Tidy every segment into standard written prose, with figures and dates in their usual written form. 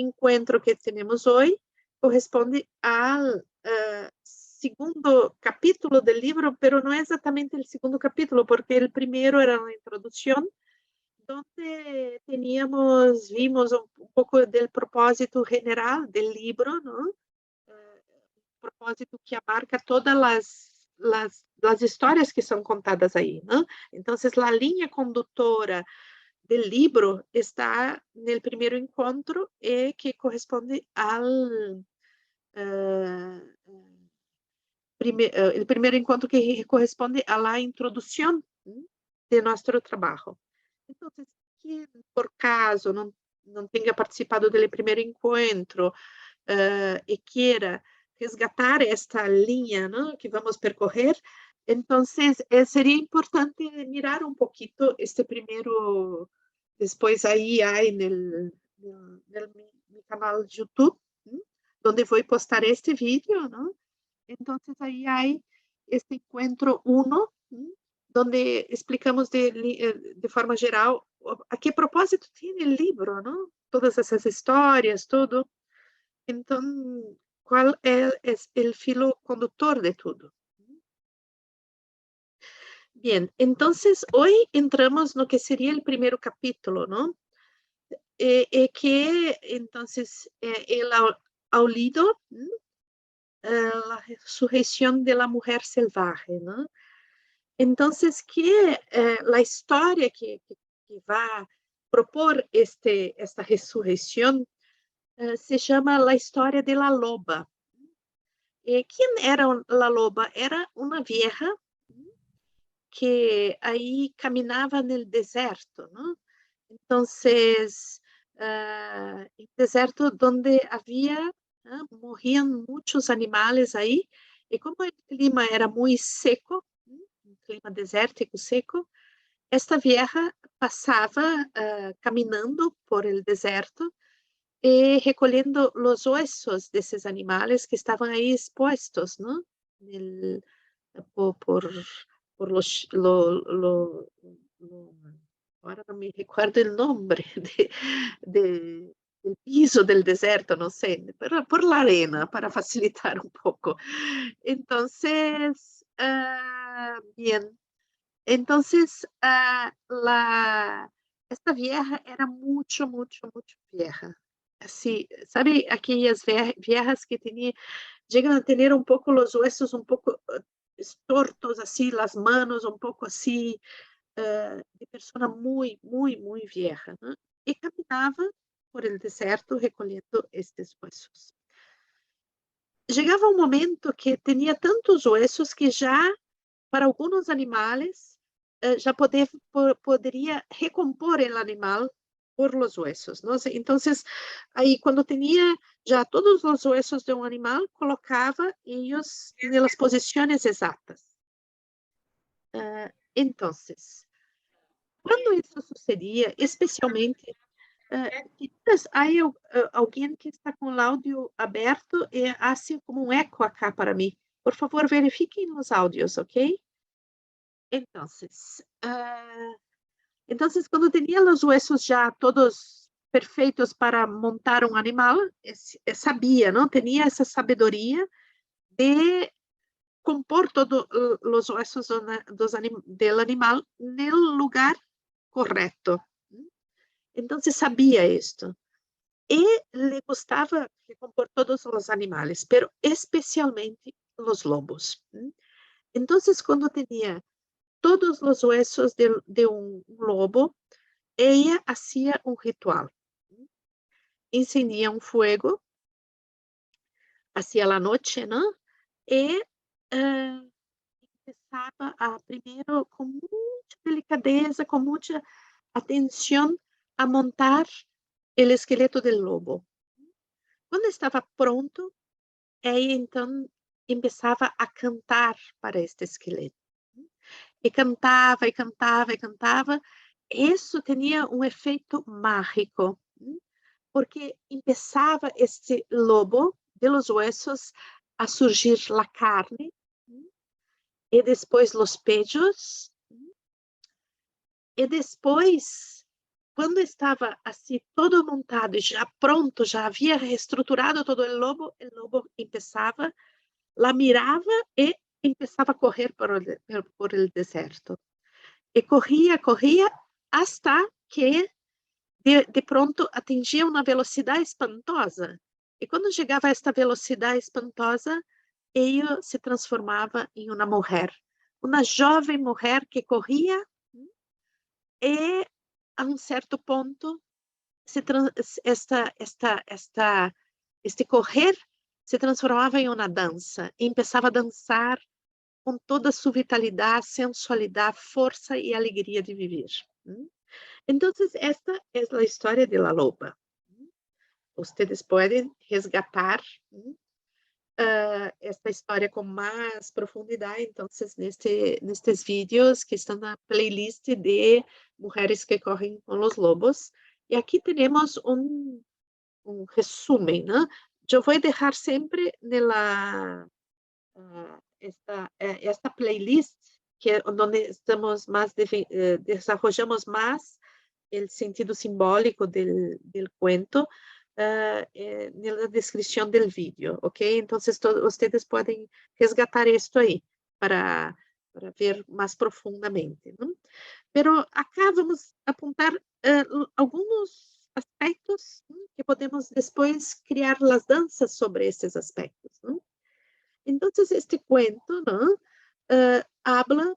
encontro que temos hoje corresponde ao segundo capítulo do livro, pero não é exatamente o segundo capítulo, porque o primeiro era uma introdução, donde vimos um pouco do propósito general do livro, não? Propósito que abarca todas as histórias que são contadas aí, não? Então, a linha condutora do livro está no primeiro encontro e que corresponde ao o primeiro encontro que corresponde à introdução de nosso trabalho. Então, quem por caso não tenha participado do primeiro encontro e queira resgatar esta linha, não, que vamos percorrer, então seria importante mirar um pouquinho este primeiro, depois aí no canal de YouTube, onde vou postar este vídeo, não? Então aí há este encontro 1, onde explicamos de forma geral a que propósito tem o livro, não? Todas essas histórias, tudo. Então, qual é o filo condutor de tudo? Bien, entonces hoy entramos no que sería el primer capítulo, ¿no? Que entonces él ha olido la resurrección de la mujer salvaje, ¿no? Entonces, que la historia que va a propor esta resurrección se llama la historia de la loba. ¿Quién era la loba? Era una vieja que aí caminhava no deserto, não? Então, deserto onde havia, morriam muitos animais aí, e como o clima era muito seco, um clima desértico seco, esta vieja passava caminhando por el deserto e recolhendo os ossos desses animais que estavam aí expostos, não? Por ahora no me recuerdo el nombre del piso del desierto, no sé, pero por la arena, para facilitar un poco. Entonces, bien, entonces esta vieja era mucho, mucho, mucho vieja. Así, ¿sabe? Aquellas viejas que llegan a tener un poco los huesos un poco tortos, así, las manos un poco así, de persona muy, muy, muy vieja, ¿no? Y caminaba por el desierto recolhendo estes huesos. Llegava um momento que tinha tantos huesos que já, para alguns animais, já poderia recompor o animal por los huesos, ¿no? Entonces, aí quando tinha já todos os huesos de um animal, colocava eles nas posições exatas. Entonces, quando isso sucedia, especialmente, quizás há alguém que está com o áudio aberto e hace como um eco acá para mim. Por favor, verifiquem os áudios, ok? Entonces, quando tinha os huesos já todos perfeitos para montar um animal, sabia, não? Tinha essa sabedoria de compor todos os huesos do animal no lugar correto. Então, sabia isto. E lhe gostava recompor todos os animais, pero especialmente os lobos. Então, quando tinha todos os huesos de um lobo, ella hacía um ritual. Encendia um fogo hacia la noche, ¿no? E começava primeiro com muita delicadeza, com muita atenção, a montar o esqueleto do lobo. Quando estava pronto, ela então começava a cantar para este esqueleto. E cantava, e cantava, e cantava. Isso tinha um efeito mágico, porque começava este lobo de los huesos a surgir la carne, e depois los pechos, e depois quando estava assim todo montado e já pronto, já havia reestruturado todo o lobo começava, la mirava e começava a correr por el deserto. E corria, corria, hasta que de pronto atingia uma velocidade espantosa. E quando chegava a esta velocidade espantosa, ela se transformava em uma jovem mulher que corria e, a um certo ponto, se este correr se transformava em uma dança e começava a dançar com toda a sua vitalidade, sensualidade, força e alegria de viver. Então, esta é a história de La Loba. Vocês podem resgatar esta história com mais profundidade, então, nestes vídeos que estão na playlist de Mulheres que Correm com os Lobos. E aqui temos um resumen, né? Eu vou deixar sempre esta playlist que é onde estamos mais desarrollamos mais o sentido simbólico del cuento na descrição do vídeo, ok? Então, vocês podem resgatar isto aí para ver mais profundamente, não? Pero acá vamos apontar alguns aspectos que podemos depois criar as danças sobre esses aspectos, não? Então, este cuento, ¿no? Habla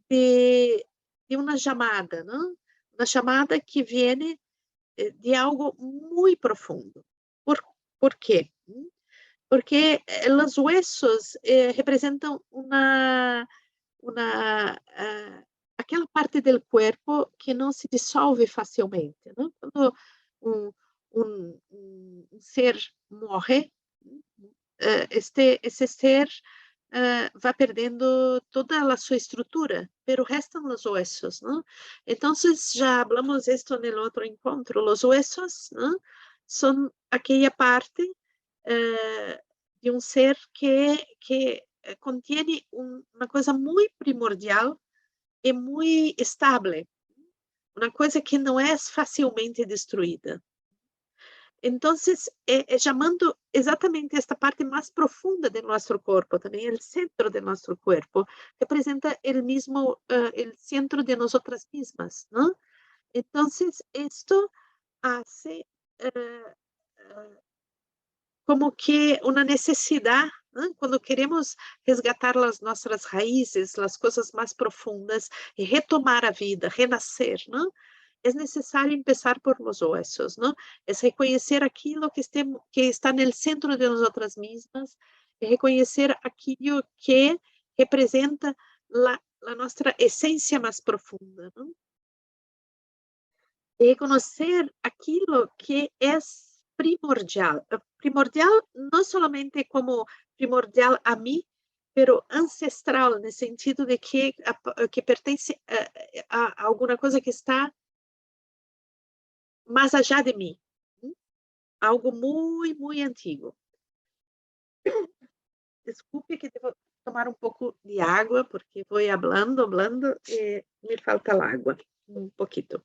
de uma chamada, ¿no? Uma chamada que vem de algo muito profundo. ¿Por quê? Porque os huesos representam aquela parte do corpo que não se dissolve facilmente, ¿no? Quando um ser morre, esse ser vai perdendo toda a sua estrutura, pero restam os huesos, ¿no? Então, já falamos isto no outro encontro, os huesos, ¿no? São aquela parte de um ser que contém uma coisa muito primordial e muito estável, uma coisa que não é facilmente destruída. Então, chamando exatamente esta parte mais profunda de nosso corpo, também o centro de nosso corpo, representa o mesmo, o centro de nós mesmas, não? Então, isto hace como que uma necessidade, né? Quando queremos resgatar as nossas raízes, as coisas mais profundas, e retomar a vida, renascer, não? É necessário começar por los huesos, ¿no? É reconhecer aquilo que está no centro de nós mesmas, é reconhecer aquilo que representa a nossa essência mais profunda, ¿no? É reconhecer aquilo que é primordial. Primordial não somente como primordial a mim, pero ancestral, no sentido de que pertence a alguma coisa que está mais allá de mim. Algo muito, muito antigo. Desculpe que devo tomar um pouco de água, porque vou hablando e me falta água, um pouquinho.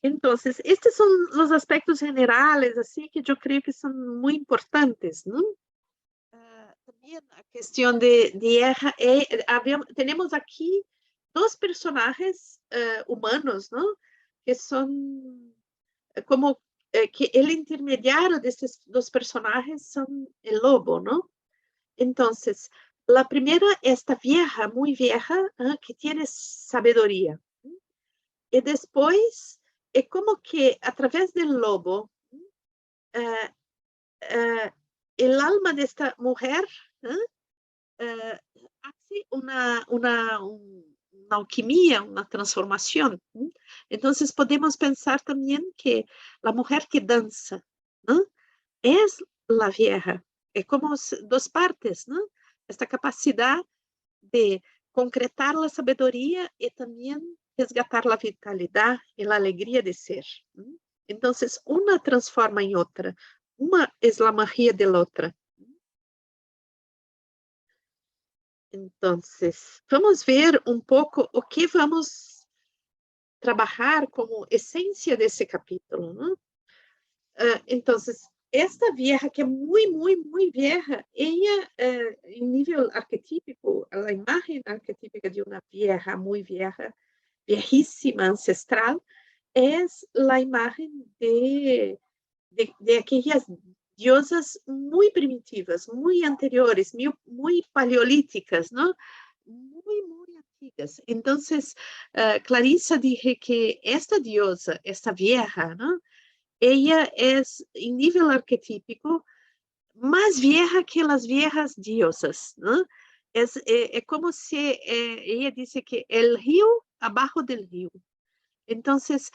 Então, estes são os aspectos generais, assim, que eu creio que são muito importantes, não? Também a questão de guerra temos aqui dois personagens humanos, não? Que são como que o intermediário desses dois personagens são o lobo, não? Então, a primeira é esta vieja, muito vieja, que tem sabedoria. E depois é como que, através do lobo, el alma desta mulher hace uma alquimia, uma transformação. Então, podemos pensar também que a mulher que dança é a vieja, é como duas partes, não? Esta capacidade de concretar a sabedoria e também resgatar a vitalidade e a alegria de ser. Então, uma transforma em outra, uma é a magia da outra. Então, vamos ver um pouco o que vamos trabalhar como essência desse capítulo, né? Então, esta vieja, que é muito, muito, muito vieja, ela, em nível arquetípico, a imagem arquetípica de uma vieja muito vieja, viejíssima, ancestral, é a imagem de aquelas diosas muito primitivas, muito anteriores, muito paleolíticas, ¿no? Muy, muy antiguas. Entonces, Clarissa dije que esta diosa, esta vieja, ¿no? Ella es, en nivel arquetípico, más vieja que las viejas diosas, ¿no? Es como si ella dice que el río abajo del río. Entonces,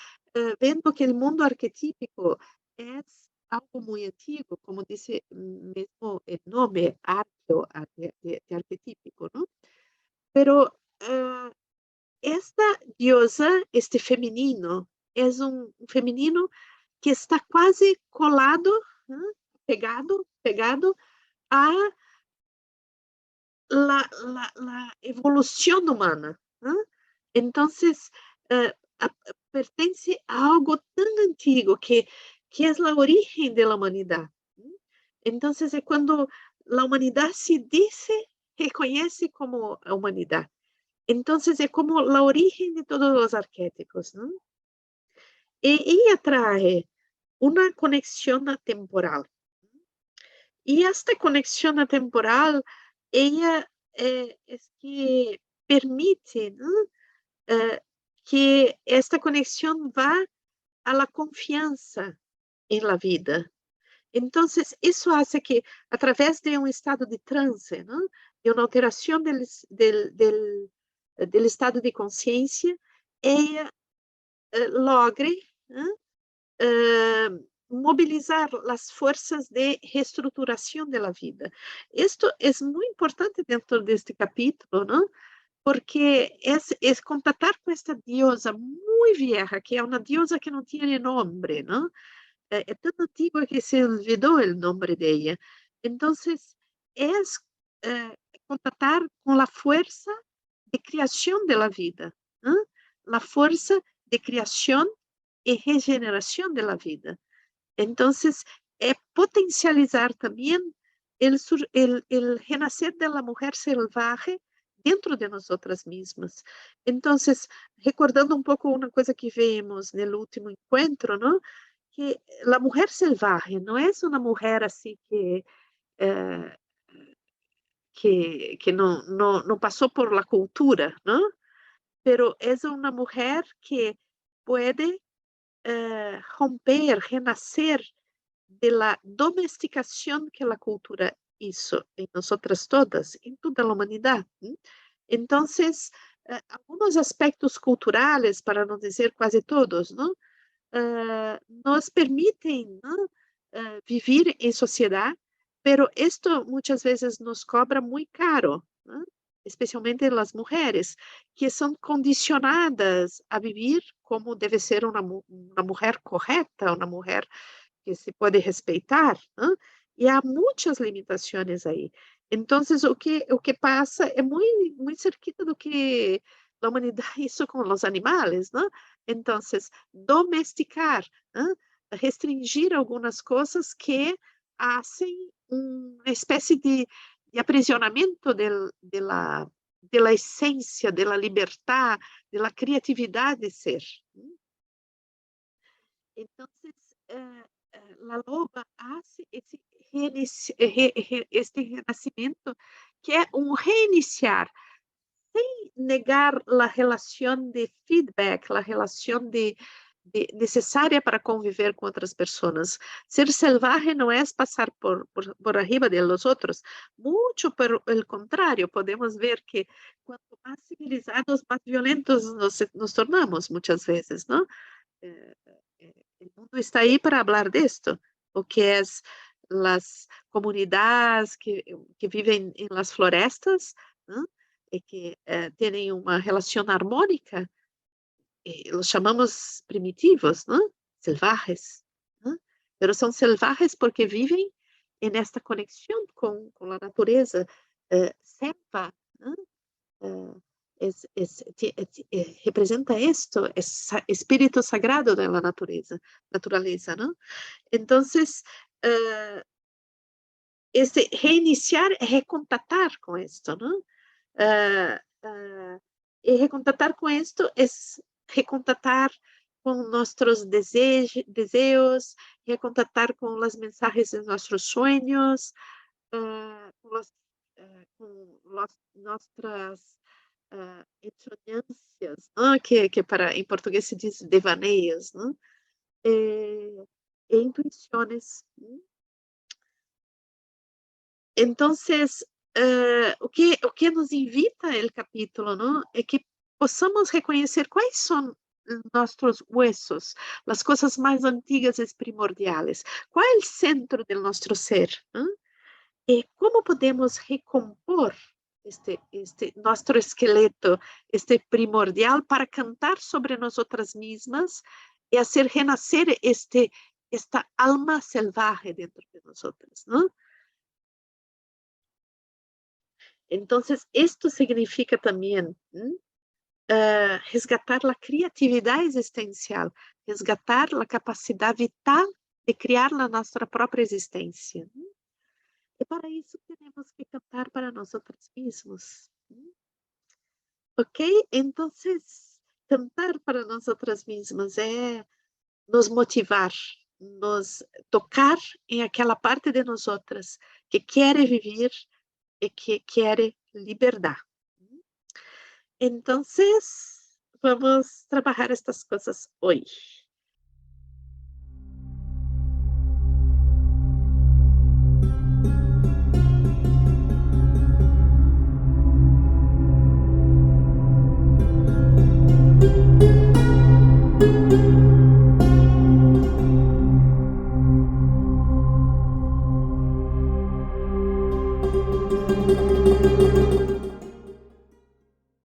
vendo que o mundo arquetípico é algo muito antigo, como disse mesmo o nome, arqueo, de arquetípico, ¿no? Pero esta diosa, este feminino, é um feminino que está quase colado, ¿no? Pegado a la evolución humana, ¿no? Entonces, eh, pertence a algo tan antiguo que es la origen de la humanidad. ¿No? Entonces, es cuando la humanidad se dice, reconoce como humanidad. Entonces, es como la origen de todos los arquetipos. ¿No? Ella trae una conexión temporal. Y esta conexión temporal, ella es que permite, ¿no? Que esta conexión va a la confianza en la vida. Entonces, eso hace que, a través de un estado de trance, ¿no? De una alteración del estado de conciencia, ella logre, ¿no? Mobilizar las fuerzas de reestruturación de la vida. Esto es muy importante dentro de este capítulo, ¿no? Porque es contactar con esta diosa muy vieja, que es una diosa que no tiene nombre, ¿no? Es tan antigua que se olvidó el nombre de ella. Entonces, es contactar con la fuerza de creación de la vida, ¿no? La fuerza de creación y regeneración de la vida. Entonces, potencializar también el renacer de la mujer salvaje dentro de nosotras mismas. Entonces, recordando un poco una cosa que vimos en el último encuentro, ¿no? Que la mujer salvaje no es una mujer así eh, que no pasó por la cultura, ¿no? Pero es una mujer que puede romper, renacer de la domesticación que la cultura hizo en nosotras todas, en toda la humanidad. ¿Sí? Entonces, algunos aspectos culturales, para no decir casi todos, ¿no? Nos permiten, ¿no? Vivir en sociedad, pero esto muchas veces nos cobra muy caro, ¿no? Especialmente las mujeres, que son condicionadas a vivir como debe ser una mujer correcta, una mujer que se pode respeitar, né? E há muitas limitações aí. Então, o que passa é muito cerquita do que a humanidade hizo com os animais, né? Então, domesticar, né? Restringir algumas coisas que fazem uma espécie de aprisionamento de la essência, de la libertad, de la criatividade de ser. Então, la loba hace este renacimiento, que es un reiniciar, sin negar la relación de feedback, la relación necesaria para conviver con otras personas. Ser salvaje no es pasar por arriba de los otros, mucho por el contrario, podemos ver que cuanto más civilizados, más violentos nos tornamos muchas veces, ¿no? El mundo está ahí para hablar de esto, o que es las comunidades que viven en las florestas, ¿no? Y que tienen una relación armónica, los llamamos primitivos, ¿no? Salvajes, ¿no? Pero son salvajes porque viven en esta conexión con la naturaleza, selva, ¿no? Representa esto, es espíritu sagrado de la naturaleza, ¿no? Entonces, eh, reiniciar es recontactar con esto, ¿no? Eh, eh, y recontactar con esto es recontactar con nuestros deseos, recontactar con los mensajes de nuestros sueños, com nossas ensonâncias, que para em português se diz devaneios, né? E intuições. Entonces, o que nos invita o capítulo, não? É que possamos reconhecer quais são nossos huesos, as coisas mais antigas e primordiais. Qual é o centro do nosso ser? Não? ¿Cómo podemos recompor nuestro esqueleto, este primordial, para cantar sobre nosotras mismas y hacer renacer esta alma salvaje dentro de nosotras, ¿no? Entonces, esto significa también resgatar la creatividad existencial, resgatar la capacidad vital de crear nuestra propia existencia, ¿no? E para isso temos que cantar para nós mesmos. Ok? Então, cantar para nós mesmas é nos motivar, nos tocar em aquela parte de nós que quer viver e que quer liberdade. Então, vamos trabalhar estas coisas hoje.